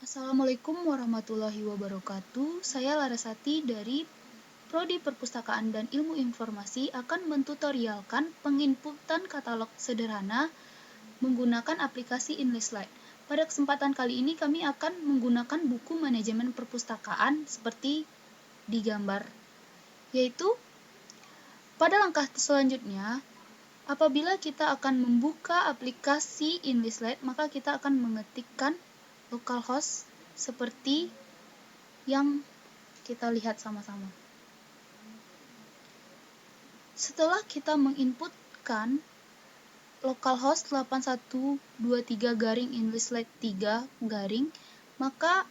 Assalamualaikum warahmatullahi wabarakatuh. Saya Larasati dari Prodi Perpustakaan dan Ilmu Informasi akan mentutorialkan penginputan katalog sederhana menggunakan aplikasi InlistLite. Pada kesempatan kali ini kami akan menggunakan buku manajemen perpustakaan seperti di gambar, yaitu pada langkah selanjutnya, apabila kita akan membuka aplikasi InlistLite, maka kita akan mengetikkan localhost seperti yang kita lihat sama-sama. Setelah kita menginputkan localhost 8123-InlistLite3-, maka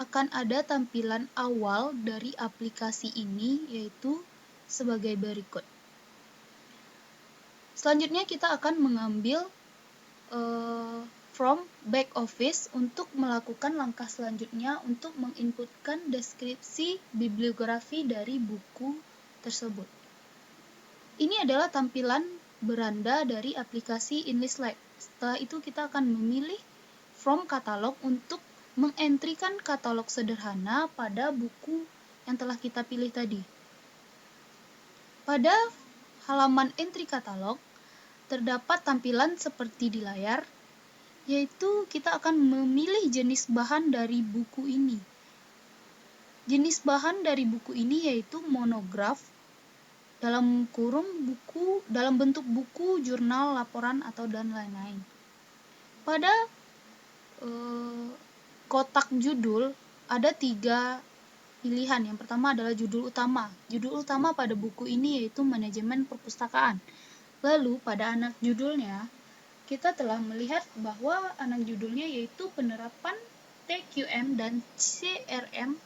akan ada tampilan awal dari aplikasi ini, yaitu sebagai berikut. Selanjutnya kita akan mengambil from back office untuk melakukan langkah selanjutnya untuk menginputkan deskripsi bibliografi dari buku tersebut. Ini adalah tampilan beranda dari aplikasi InlistLite. Setelah itu kita akan memilih from katalog untuk mengentrikan katalog sederhana pada buku yang telah kita pilih tadi. Pada halaman entry katalog terdapat tampilan seperti di layar, yaitu kita akan memilih jenis bahan dari buku ini. Jenis bahan dari buku ini yaitu monograf, dalam bentuk buku, jurnal, laporan, atau dan lain-lain. Pada kotak judul ada 3 pilihan. Yang pertama adalah judul utama. Judul utama pada buku ini yaitu manajemen perpustakaan. Lalu pada anak judulnya, kita telah melihat bahwa anak judulnya yaitu penerapan TQM dan CRM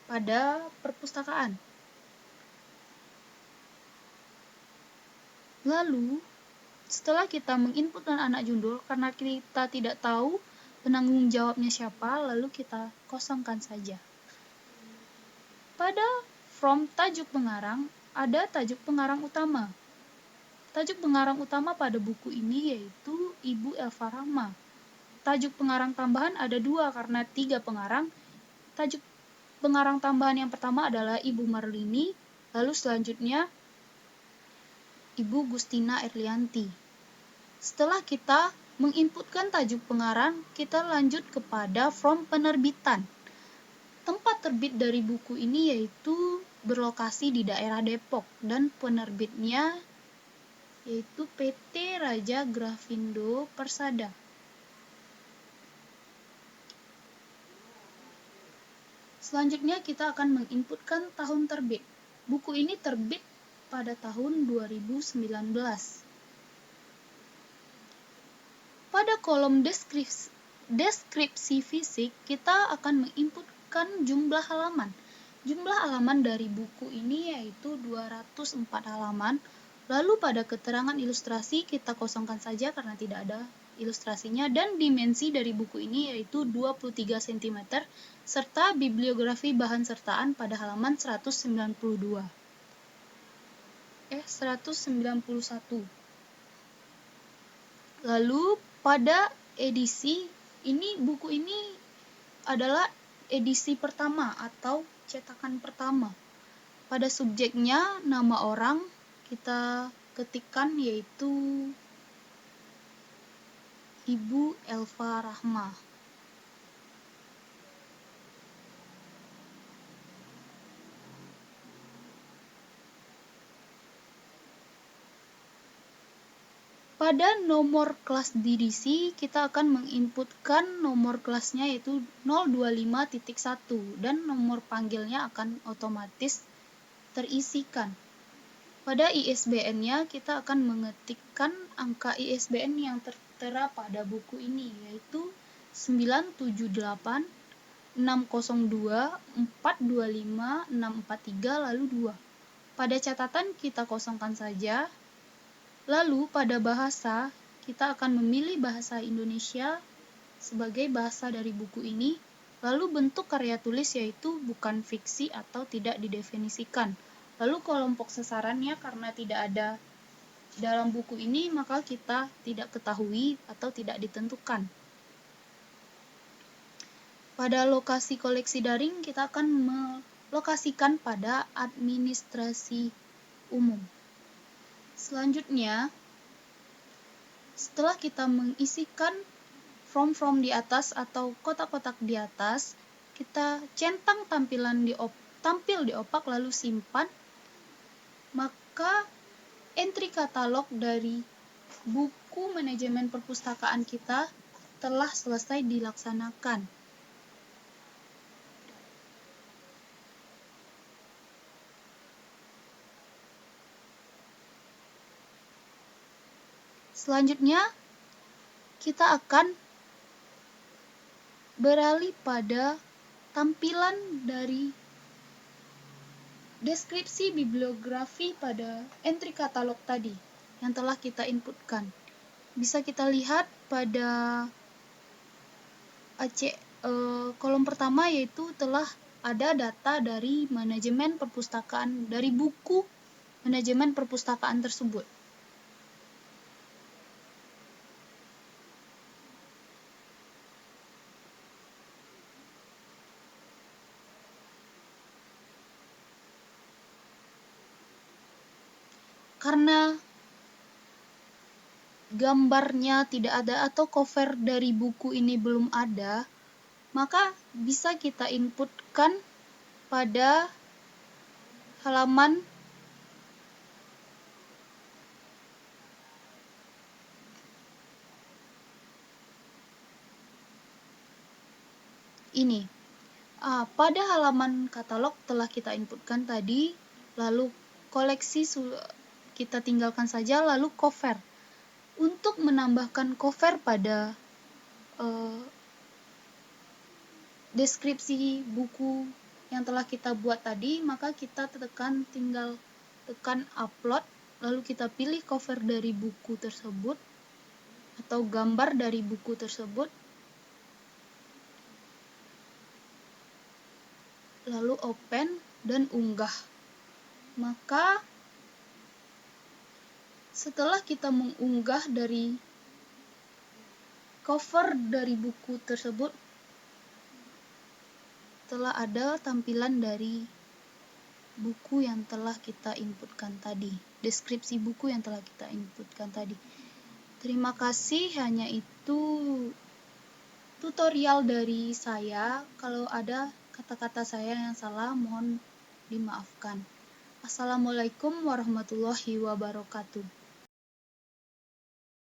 pada perpustakaan. Lalu, setelah kita menginputkan anak judul, karena kita tidak tahu penanggung jawabnya siapa, lalu kita kosongkan saja. Pada from tajuk pengarang, ada tajuk pengarang utama. Tajuk pengarang utama pada buku ini yaitu Ibu Elva Rahma. Tajuk pengarang tambahan ada 2 karena 3 pengarang. Tajuk pengarang tambahan yang pertama adalah Ibu Marlini, lalu selanjutnya Ibu Gustina Erlianti. Setelah kita menginputkan tajuk pengarang, kita lanjut kepada from penerbitan. Tempat terbit dari buku ini yaitu berlokasi di daerah Depok dan penerbitnya yaitu PT Raja Grafindo Persada. Selanjutnya kita akan menginputkan tahun terbit. Buku ini terbit pada tahun 2019. Pada kolom deskripsi fisik, kita akan menginputkan jumlah halaman. Jumlah halaman dari buku ini yaitu 204 halaman. Lalu pada keterangan ilustrasi kita kosongkan saja karena tidak ada ilustrasinya, dan dimensi dari buku ini yaitu 23 cm serta bibliografi bahan sertaan pada halaman 191. Lalu pada edisi ini, buku ini adalah edisi pertama atau cetakan pertama. Pada subjeknya nama orang kita ketikkan yaitu Ibu Elva Rahma. Pada nomor kelas edisi, kita akan menginputkan nomor kelasnya yaitu 025.1 dan nomor panggilnya akan otomatis terisikan. Pada ISBN-nya, kita akan mengetikkan angka ISBN yang tertera pada buku ini yaitu 978 602 425 643 lalu 2. Pada catatan kita kosongkan saja. Lalu pada bahasa, kita akan memilih bahasa Indonesia sebagai bahasa dari buku ini. Lalu bentuk karya tulis yaitu bukan fiksi atau tidak didefinisikan. Lalu kelompok sasarannya karena tidak ada dalam buku ini, maka kita tidak ketahui atau tidak ditentukan. Pada lokasi koleksi daring, kita akan melokasikan pada administrasi umum. Selanjutnya, setelah kita mengisikan form-form di atas atau kotak-kotak di atas, kita centang tampil di opak lalu simpan, maka entry katalog dari buku manajemen perpustakaan kita telah selesai dilaksanakan. Selanjutnya, kita akan beralih pada tampilan dari deskripsi bibliografi pada entry katalog tadi yang telah kita inputkan. Bisa kita lihat pada kolom pertama, yaitu telah ada data dari manajemen perpustakaan, dari buku manajemen perpustakaan tersebut. Karena gambarnya tidak ada atau cover dari buku ini belum ada, maka bisa kita inputkan pada halaman ini. Pada halaman katalog telah kita inputkan tadi, lalu koleksi kita tinggalkan saja, lalu cover. Untuk menambahkan cover pada deskripsi buku yang telah kita buat tadi, maka kita tinggal tekan upload, lalu kita pilih cover dari buku tersebut atau gambar dari buku tersebut, lalu open dan unggah. Maka setelah kita mengunggah dari cover dari buku tersebut, telah ada tampilan dari buku yang telah kita inputkan tadi, deskripsi buku yang telah kita inputkan tadi. Terima kasih, hanya itu tutorial dari saya. Kalau ada kata-kata saya yang salah, mohon dimaafkan. Assalamualaikum warahmatullahi wabarakatuh.